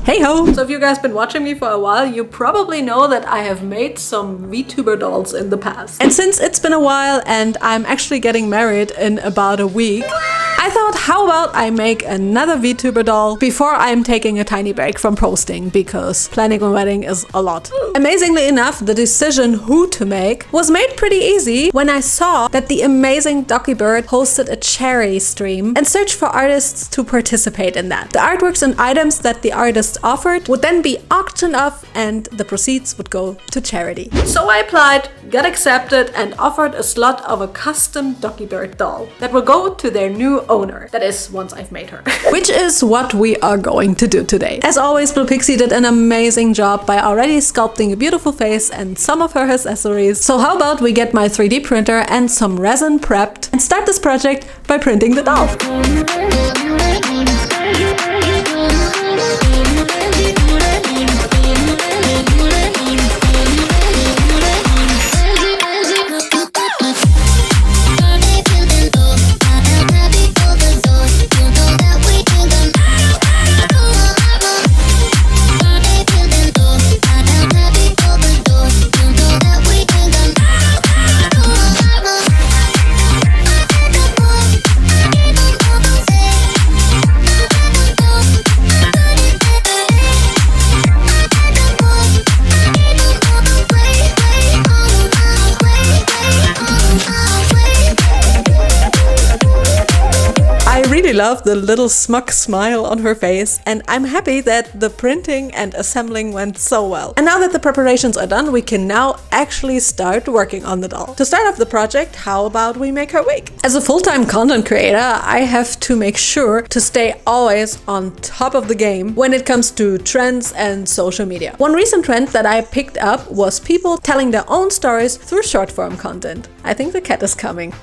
Hey ho! So if you guys been watching me for a while, you probably know that I have made some VTuber dolls in the past. And since it's been a while and I'm actually getting married in about a week, I thought, how about I make another VTuber doll before I'm taking a tiny break from posting, because planning a wedding is a lot. Amazingly enough, the decision who to make was made pretty easy when I saw that the amazing DOKIBIRD hosted a charity stream and searched for artists to participate in that. The artworks and items that the artists offered would then be auctioned off and the proceeds would go to charity. So I applied, got accepted, and offered a slot of a custom DOKIBIRD doll that will go to their new owner. That is, once I've made her. Which is what we are going to do today. As always, Blue Pixie did an amazing job by already sculpting a beautiful face and some of her accessories. So how about we get my 3D printer and some resin prepped and start this project by printing the doll. Love the little smug smile on her face, and I'm happy that the printing and assembling went so well. And now that the preparations are done, we can now actually start working on the doll. To start off the project, how about we make her wig? As a full-time content creator, I have to make sure to stay always on top of the game when it comes to trends and social media. One recent trend that I picked up was people telling their own stories through short-form content. I think the cat is coming.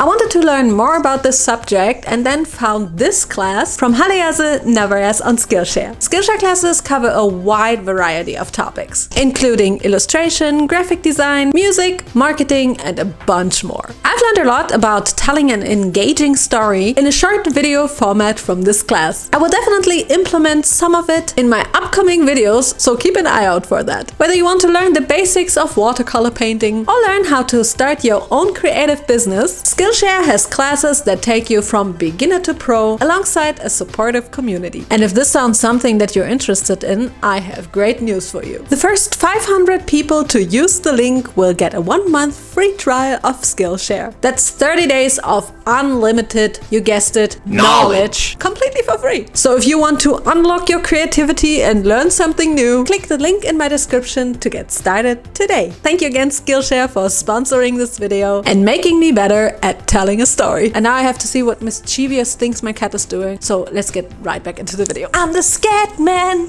I wanted to learn more about this subject and then found this class from Halease Navares on Skillshare. Skillshare classes cover a wide variety of topics, including illustration, graphic design, music, marketing, and a bunch more. I've learned a lot about telling an engaging story in a short video format from this class. I will definitely implement some of it in my upcoming videos, so keep an eye out for that. Whether you want to learn the basics of watercolor painting or learn how to start your own creative business, Skillshare has classes that take you from beginner to pro alongside a supportive community. And if this sounds something that you're interested in, I have great news for you. The first 500 people to use the link will get a 1-month free trial of Skillshare. That's 30 days of unlimited, you guessed it, knowledge, completely for free. So if you want to unlock your creativity and learn something new, click the link in my description to get started today. Thank you again, Skillshare, for sponsoring this video and making me better at telling a story. And now I have to see what mischievous things my cat is doing. So let's get right back into the video. I'm the scat man!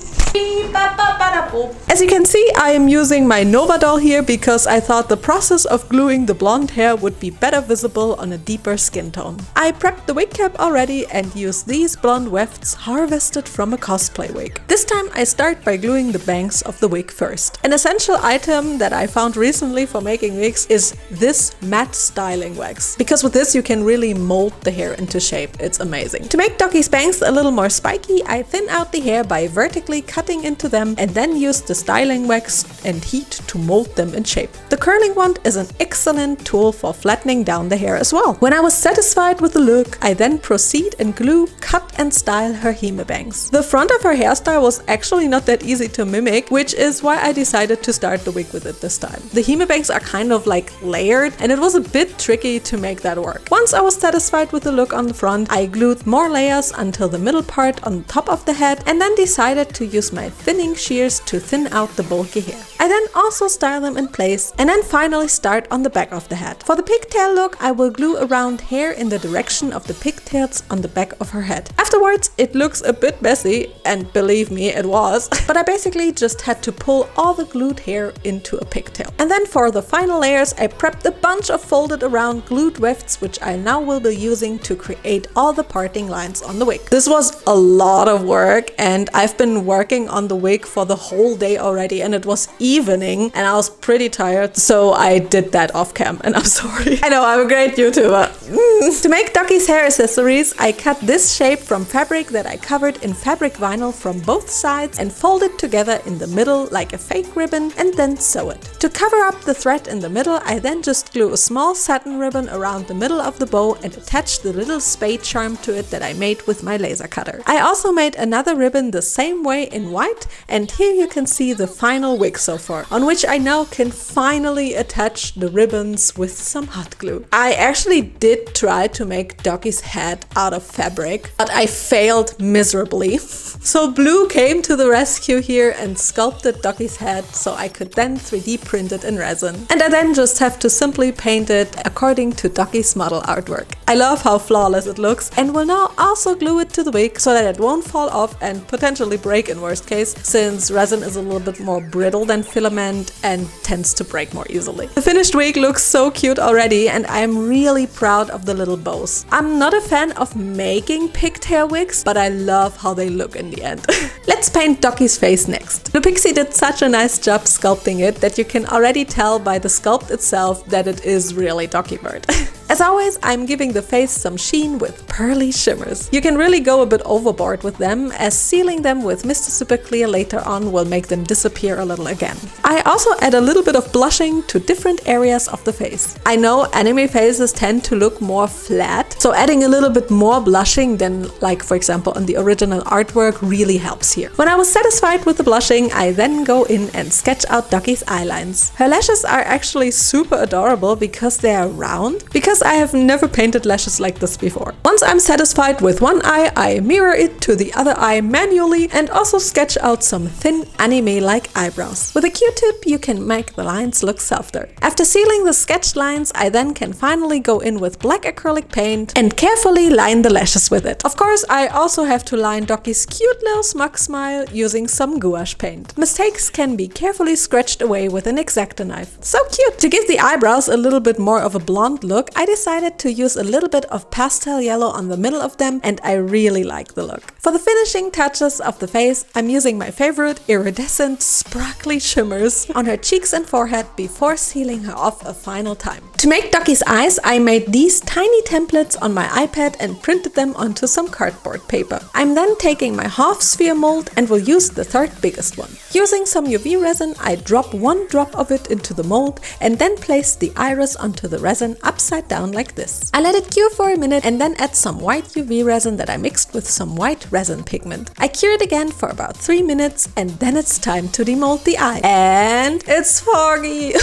As you can see, I am using my Nova doll here because I thought the process of gluing the blonde hair would be better visible on a deeper skin tone. I prepped the wig cap already and used these blonde wefts harvested from a cosplay wig. This time I start by gluing the bangs of the wig first. An essential item that I found recently for making wigs is this matte styling wax, because with this you can really mold the hair into shape. It's amazing. To make Doki's bangs a little more spiky, I thin out the hair by vertically cutting into them and then use the styling wax and heat to mold them in shape. The curling wand is an excellent tool for flattening down the hair as well. When I was satisfied with the look, I then proceed and glue, cut and style her hime bangs. The front of her hairstyle was actually not that easy to mimic, which is why I decided to start the wig with it this time. The hime bangs are kind of like layered and it was a bit tricky to make that work. Once I was satisfied with the look on the front, I glued more layers until the middle part on top of the head and then decided to use my thinning shears to thin out the bulky hair. I then also style them in place and then finally start on the back of the head. For the pigtail look, I will glue around hair in the direction of the pigtails on the back of her head. Afterwards, it looks a bit messy, and believe me, it was, but I basically just had to pull all the glued hair into a pigtail. And then for the final layers, I prepped a bunch of folded around glued wefts, which I now will be using to create all the parting lines on the wig. This was a lot of work, and I've been working on the wig for the whole day already, and it was evening and I was pretty tired, so I did that off cam and I'm sorry. I know, I'm a great YouTuber. To make Doki's hair accessories, I cut this shape from fabric that I covered in fabric vinyl from both sides and fold it together in the middle like a fake ribbon and then sew it. To cover up the thread in the middle, I then just glue a small satin ribbon around the middle of the bow and attach the little spade charm to it that I made with my laser cutter. I also made another ribbon the same way in white, and here you can see the final wig so far, on which I now can finally attach the ribbons with some hot glue. I actually did try to make Doki's head out of fabric, but I failed miserably. So Blue came to the rescue here and sculpted Doki's head so I could then 3D print it in resin. And I then just have to simply paint it according to Doki's model artwork. I love how flawless it looks and will now also glue it to the wig so that it won't fall off and potentially break in worst case, since resin is a little bit more brittle than filament and tends to break more easily. The finished wig looks so cute already and I'm really proud of the little bows. I'm not a fan of making pigtail wigs, but I love how they look in the end. Let's paint Doki's face next. The Pixie did such a nice job sculpting it that you can already tell by the sculpt itself that it is really Dokibird. As always, I'm giving the face some sheen with pearly shimmers. You can really go a bit overboard with them, as sealing them with Mr. Super Clear later on will make them disappear a little again. I also add a little bit of blushing to different areas of the face. I know anime faces tend to look more flat, so adding a little bit more blushing than, like for example on the original artwork, really helps here. When I was satisfied with the blushing, I then go in and sketch out Doki's eyelines. Her lashes are actually super adorable because they are round, because I have never painted lashes like this before. Once I'm satisfied with one eye, I mirror it to the other eye manually and also sketch out some thin anime-like eyebrows. With a Q-tip you can make the lines look softer. After sealing the sketched lines, I then can finally go in with black acrylic paint and carefully line the lashes with it. Of course, I also have to line Doki's cute little smug smile using some gouache paint. Mistakes can be carefully scratched away with an X-Acto knife. So cute! To give the eyebrows a little bit more of a blonde look, I decided to use a little bit of pastel yellow on the middle of them, and I really like the look. For the finishing touches of the face, I'm using my favorite iridescent sparkly shimmers on her cheeks and forehead before sealing her off a final time. To make Doki's eyes, I made these tiny templates on my iPad and printed them onto some cardboard paper. I'm then taking my half sphere mold and will use the third biggest one. Using some UV resin, I drop one drop of it into the mold and then place the iris onto the resin upside down like this. I let it cure for a minute and then add some white UV resin that I mixed with some white resin pigment. I cure it again for about 3 minutes and then it's time to demold the eye. And it's foggy!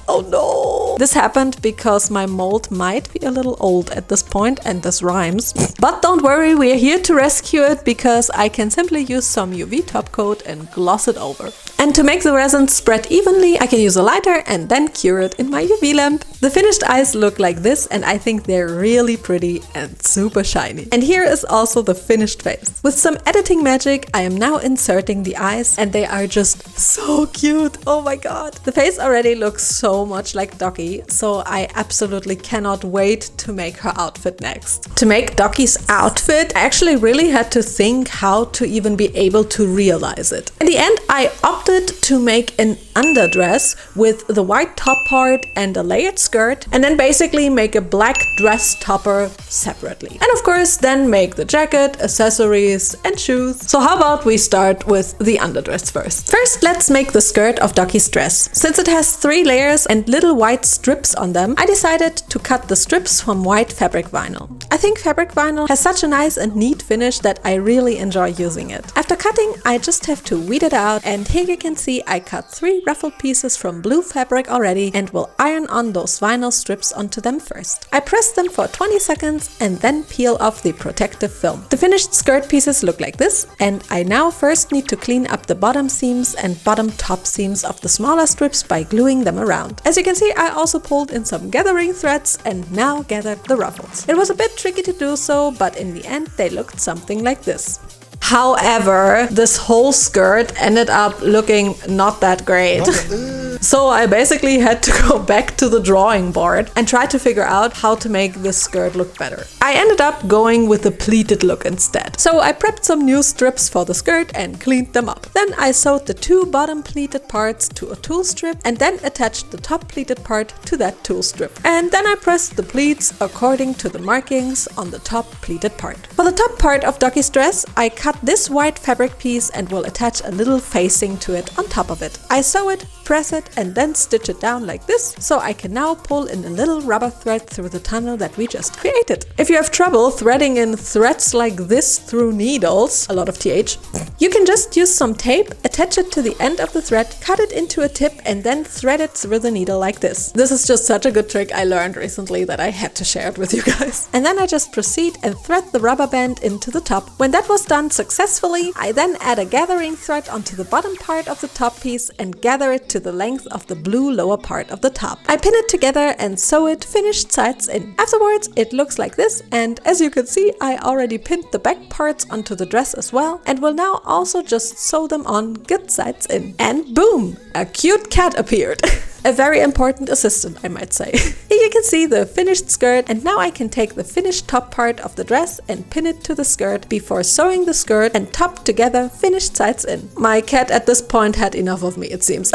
Oh no! This happened because my mold might be a little old at this point, and this rhymes. But don't worry, we're here to rescue it because I can simply use some UV top coat and gloss it over. And to make the resin spread evenly, I can use a lighter and then cure it in my UV lamp. The finished eyes look like this, and I think they're really pretty and super shiny. And here is also the finished face. With some editing magic, I am now inserting the eyes, and they are just so cute. Oh my god! The face already looks so much like Doki, so I absolutely cannot wait to make her outfit next. To make Doki's outfit, I actually really had to think how to even be able to realize it. In the end, I opted to make an underdress with the white top part and a layered skirt, and then basically make a black dress topper separately. And of course, then make the jacket, accessories, and shoes. So how about we start with the underdress first? First, let's make the skirt of Doki's dress. Since it has 3 layers and little white strips on them, I decided to cut the strips from white fabric vinyl. I think fabric vinyl has such a nice and neat finish that I really enjoy using it. After cutting, I just have to weed it out, and here you can see I cut 3 ruffled pieces from blue fabric already and will iron on those vinyl strips onto them first. I press them for 20 seconds and then peel off the protective film. The finished skirt pieces look like this, and I now first need to clean up the bottom seams and bottom top seams of the smaller strips by gluing them around. As you can see, I also pulled in some gathering threads and now gathered the ruffles. It was a bit tricky to do so, but in the end they looked something like this. However, this whole skirt ended up looking not that great. So I basically had to go back to the drawing board and try to figure out how to make this skirt look better. I ended up going with the pleated look instead. So I prepped some new strips for the skirt and cleaned them up. Then I sewed the 2 bottom pleated parts to a tulle strip and then attached the top pleated part to that tulle strip. And then I pressed the pleats according to the markings on the top pleated part. For the top part of Doki's dress, I cut this white fabric piece and will attach a little facing to it on top of it. I sew it, press it and then stitch it down like this, so I can now pull in a little rubber thread through the tunnel that we just created. If you have trouble threading in threads like this through needles, a lot of TH, you can just use some tape, attach it to the end of the thread, cut it into a tip and then thread it through the needle like this. This is just such a good trick I learned recently that I had to share it with you guys. And then I just proceed and thread the rubber band into the top. When that was done successfully, I then add a gathering thread onto the bottom part of the top piece and gather it to the length of the blue lower part of the top. I pin it together and sew it finished sides in. Afterwards it looks like this, and as you can see I already pinned the back parts onto the dress as well and will now also just sew them on good sides in. And boom! A cute cat appeared! A very important assistant, I might say. Here you can see the finished skirt, and now I can take the finished top part of the dress and pin it to the skirt before sewing the skirt and top together finished sides in. My cat at this point had enough of me, it seems.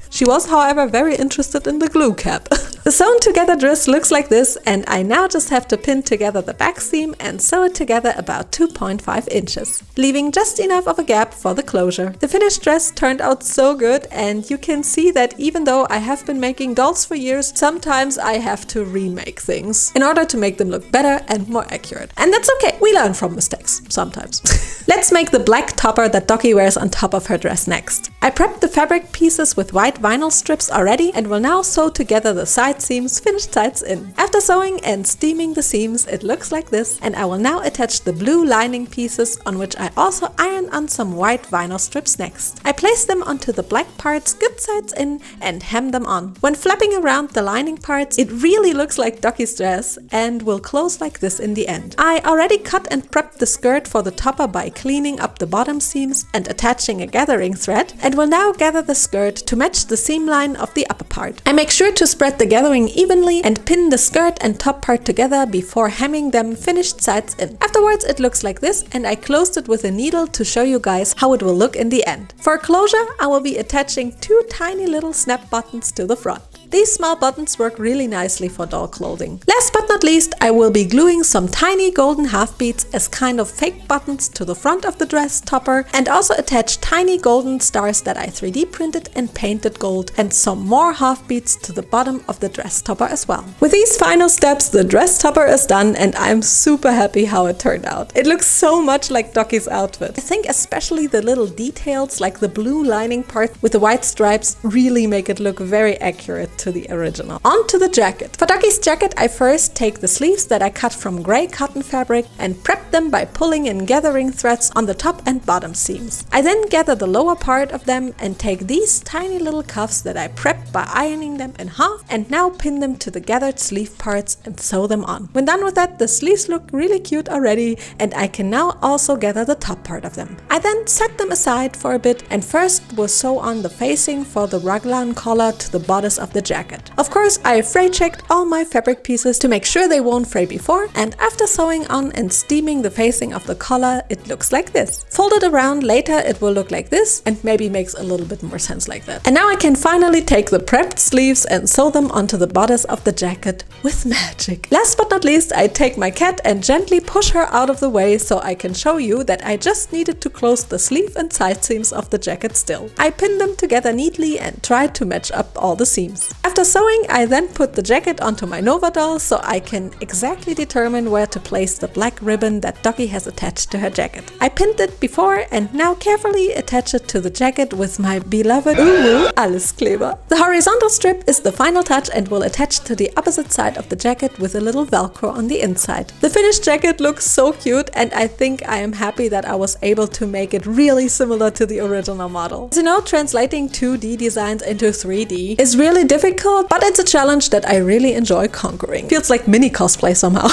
She was, however, very interested in the glue cap. The sewn together dress looks like this, and I now just have to pin together the back seam and sew it together about 2.5 inches, leaving just enough of a gap for the closure. The finished dress turned out so good, and you can see that even though I have been making dolls for years, sometimes I have to remake things in order to make them look better and more accurate. And that's okay, we learn from mistakes, sometimes. Let's make the black topper that Doki wears on top of her dress next. I prepped the fabric pieces with white vinyl strips already and will now sew together the side seams finished sides in. After sewing and steaming the seams, it looks like this, and I will now attach the blue lining pieces on which I also iron on some white vinyl strips next. I place them onto the black parts good sides in and hem them on. When flapping around the lining parts, it really looks like Doki's dress and will close like this in the end. I already cut and prepped the skirt for the topper by cleaning up the bottom seams and attaching a gathering thread, and will now gather the skirt to match the seam line of the upper part. I make sure to spread the gathering evenly and pin the skirt and top part together before hemming them finished sides in. Afterwards it looks like this, and I closed it with a needle to show you guys how it will look in the end. For closure, I will be attaching 2 tiny little snap buttons to the front. These small buttons work really nicely for doll clothing. Last but not least, I will be gluing some tiny golden half beads as kind of fake buttons to the front of the dress topper, and also attach tiny golden stars that I 3D printed and painted gold, and some more half beads to the bottom of the dress topper as well. With these final steps, the dress topper is done, and I'm super happy how it turned out. It looks so much like Doki's outfit. I think especially the little details like the blue lining part with the white stripes really make it look very accurate to the original. On to the jacket. For Doki's jacket, I first take the sleeves that I cut from gray cotton fabric and prep them by pulling in gathering threads on the top and bottom seams. I then gather the lower part of them and take these tiny little cuffs that I prepped by ironing them in half, and now pin them to the gathered sleeve parts and sew them on. When done with that, the sleeves look really cute already, and I can now also gather the top part of them. I then set them aside for a bit and first will sew on the facing for the raglan collar to the bodice of the jacket. Of course, I fray checked all my fabric pieces to make sure they won't fray before, and after sewing on and steaming the facing of the collar, it looks like this. Folded around later, it will look like this, and maybe makes a little bit more sense like that. And now I can finally take the prepped sleeves and sew them onto the bodice of the jacket with magic. Last but not least, I take my cat and gently push her out of the way so I can show you that I just needed to close the sleeve and side seams of the jacket still. I pinned them together neatly and tried to match up all the seams. After sewing, I then put the jacket onto my Nova doll so I can exactly determine where to place the black ribbon that Doki has attached to her jacket. I pinned it before and now carefully attach it to the jacket with my beloved Alleskleber. The horizontal strip is the final touch and will attach to the opposite side of the jacket with a little velcro on the inside. The finished jacket looks so cute, and I think I am happy that I was able to make it really similar to the original model. As you know, translating 2D designs into 3D is really difficult, but it's a challenge that I really enjoy conquering. Feels like mini cosplay somehow.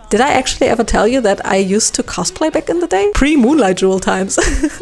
Did I actually ever tell you that I used to cosplay back in the day? Pre-Moonlight Jewel times.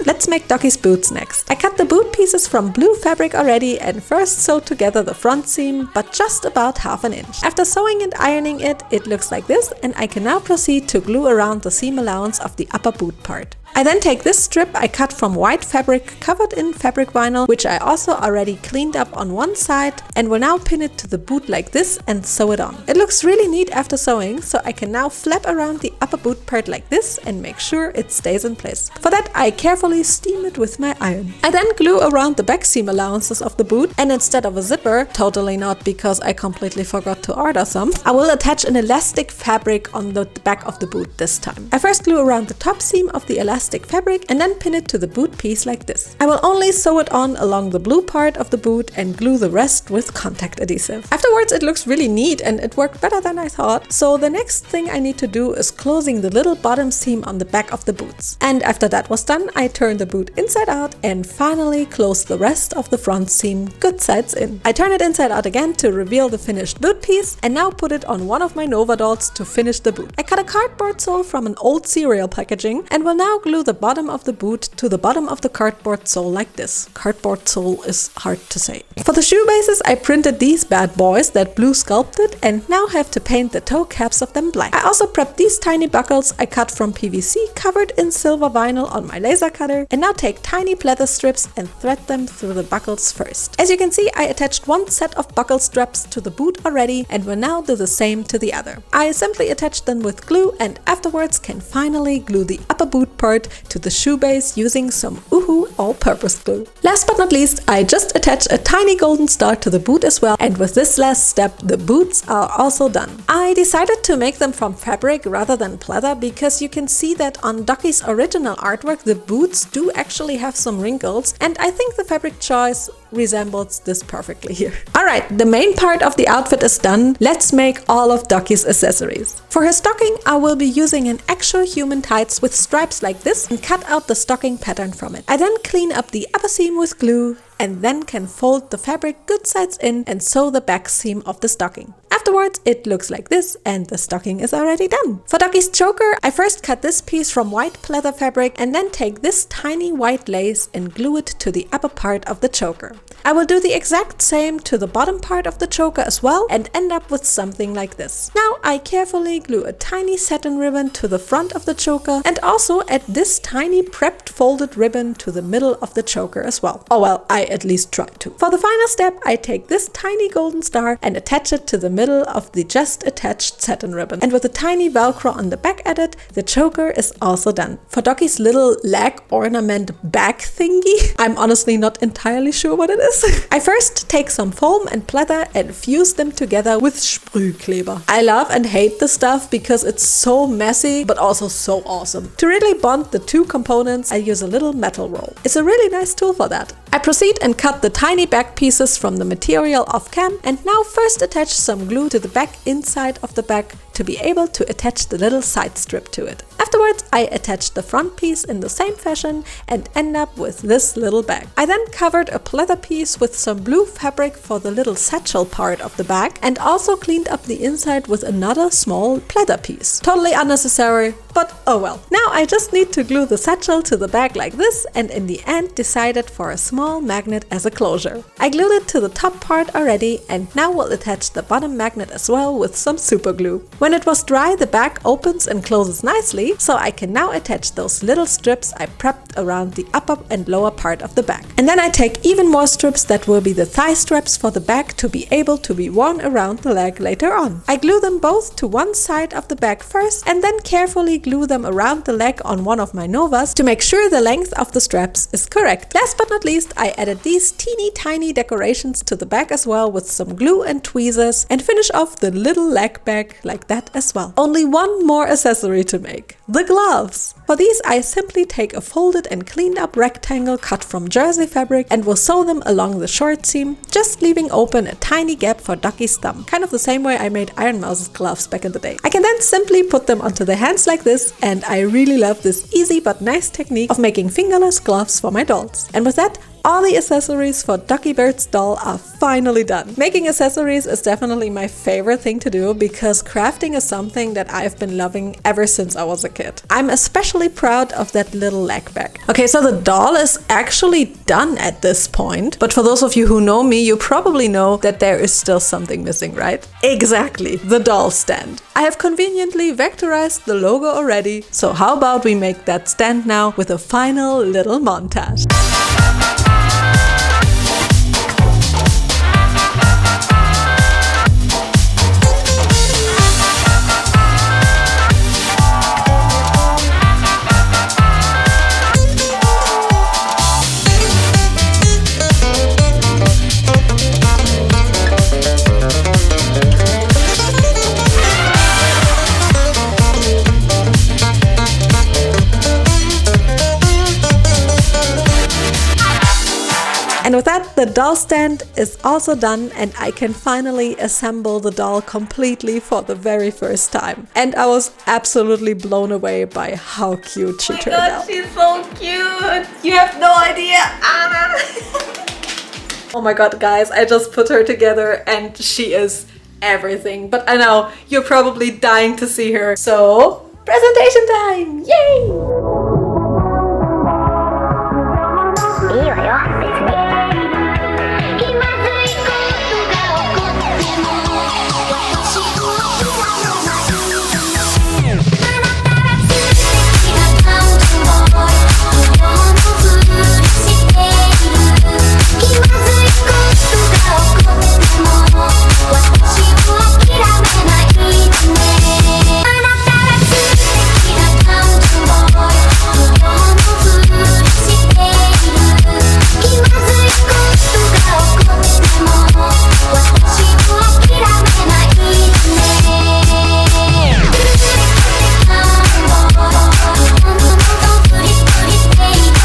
Let's make Doki's boots next. I cut the boot pieces from blue fabric already and first sewed together the front seam, but just about ½ an inch. After sewing and ironing it, it looks like this, and I can now proceed to glue around the seam allowance of the upper boot part. I then take this strip I cut from white fabric covered in fabric vinyl, which I also already cleaned up on one side, and will now pin it to the boot like this and sew it on. It looks really neat after sewing, so I can now flap around the upper boot part like this and make sure it stays in place. For that, I carefully steam it with my iron. I then glue around the back seam allowances of the boot, and instead of a zipper, totally not because I completely forgot to order some, I will attach an elastic fabric on the back of the boot this time. I first glue around the top seam of the elastic fabric and then pin it to the boot piece like this. I will only sew it on along the blue part of the boot and glue the rest with contact adhesive. Afterwards, it looks really neat and it worked better than I thought, so the next thing I need to do is closing the little bottom seam on the back of the boots. And after that was done, I turned the boot inside out and finally closed the rest of the front seam good sides in. I turn it inside out again to reveal the finished boot piece and now put it on one of my Nova dolls to finish the boot. I cut a cardboard sole from an old cereal packaging and will now glue the bottom of the boot to the bottom of the cardboard sole like this. Cardboard sole is hard to say. For the shoe bases, I printed these bad boys that blue sculpted and now have to paint the toe caps of them black. I also prepped these tiny buckles I cut from PVC covered in silver vinyl on my laser cutter and now take tiny pleather strips and thread them through the buckles first. As you can see, I attached one set of buckle straps to the boot already and will now do the same to the other. I simply attach them with glue and afterwards can finally glue the upper boot part to the shoe base using some Uhu all-purpose glue. Last but not least, I just attached a tiny golden star to the boot as well, and with this last step, the boots are also done. I decided to make them from fabric rather than pleather because you can see that on Doki's original artwork, the boots do actually have some wrinkles, and I think the fabric choice resembles this perfectly here. Alright, the main part of the outfit is done. Let's make all of Doki's accessories. For her stocking, I will be using an actual human tights with stripes like this and cut out the stocking pattern from it. I then clean up the upper seam with glue and then can fold the fabric good sides in and sew the back seam of the stocking. Afterwards, it looks like this and the stocking is already done. For Doki's choker, I first cut this piece from white pleather fabric and then take this tiny white lace and glue it to the upper part of the choker. I will do the exact same to the bottom part of the choker as well and end up with something like this. Now I carefully glue a tiny satin ribbon to the front of the choker and also add this tiny prepped folded ribbon to the middle of the choker as well. Oh well, I at least try to. For the final step, I take this tiny golden star and attach it to the middle of the just attached satin ribbon. And with a tiny velcro on the back added, the choker is also done. For Doki's little leg ornament bag thingy, I'm honestly not entirely sure what it is. I first take some foam and pleather and fuse them together with Sprühkleber. I love and hate this stuff because it's so messy but also so awesome. To really bond the two components, I use a little metal roll. It's a really nice tool for that. I proceed and cut the tiny back pieces from the material off cam and now first attach some glue to the back inside of the bag to be able to attach the little side strip to it. Afterwards, I attached the front piece in the same fashion and end up with this little bag. I then covered a pleather piece with some blue fabric for the little satchel part of the bag and also cleaned up the inside with another small pleather piece. Totally unnecessary, but oh well. Now I just need to glue the satchel to the bag like this and in the end decided for a small magnet as a closure. I glued it to the top part already and now will attach the bottom magnet as well with some super glue. When it was dry, the bag opens and closes nicely, so I can now attach those little strips I prepped around the upper and lower part of the bag. And then I take even more strips that will be the thigh straps for the bag to be able to be worn around the leg later on. I glue them both to one side of the bag first and then carefully glue them around the leg on one of my Novas to make sure the length of the straps is correct. Last but not least, I added these teeny tiny decorations to the bag as well with some glue and tweezers and finish off the little leg bag like that as well. Only one more accessory to make. The gloves! For these I simply take a folded and cleaned up rectangle cut from jersey fabric and will sew them along the short seam, just leaving open a tiny gap for Doki's thumb. Kind of the same way I made Iron Mouse's gloves back in the day. I can then simply put them onto the hands like this, and I really love this easy but nice technique of making fingerless gloves for my dolls. And with that, all the accessories for Dokibird's doll are finally done. Making accessories is definitely my favorite thing to do because crafting is something that I've been loving ever since I was a kid. I'm especially proud of that little leg bag. Okay, so the doll is actually done at this point, but for those of you who know me, you probably know that there is still something missing, right? Exactly, the doll stand. I have conveniently vectorized the logo already, so how about we make that stand now with a final little montage. And with that, the doll stand is also done and I can finally assemble the doll completely for the very first time. And I was absolutely blown away by how cute she turned out. She's so cute! You have no idea! Oh my god, guys, I just put her together and she is everything. But I know, you're probably dying to see her. So, presentation time! Yay! いいわよ、別に。気まずいことが起こっても私を諦めないあなたが素敵な感情を無料のふりしている気まずいことが起こっても私を諦めないでねあなたが素敵な感情を無料のふりしている気まずいことが起こっても私を諦めないでね振り振りしていて気まずいことの振り振りしてい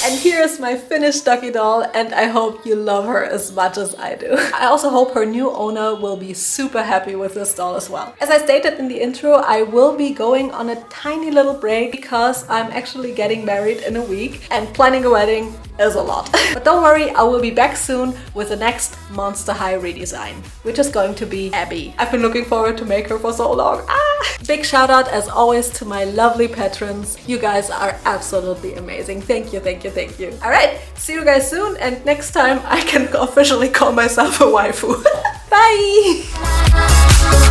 And here's my finished Ducky doll, and I hope you love her as much as I do. I also hope her new owner will be super happy with this doll as well. As I stated in the intro, I will be going on a tiny little break because I'm actually getting married in a week and planning a wedding is a lot. But don't worry, I will be back soon with the next Monster High redesign, which is going to be Abby. I've been looking forward to make her for so long. Big shout out as always to my lovely patrons. You guys are absolutely amazing. Thank you, thank you, thank you. Alright, see you guys soon, and next time I can officially call myself a waifu. Bye!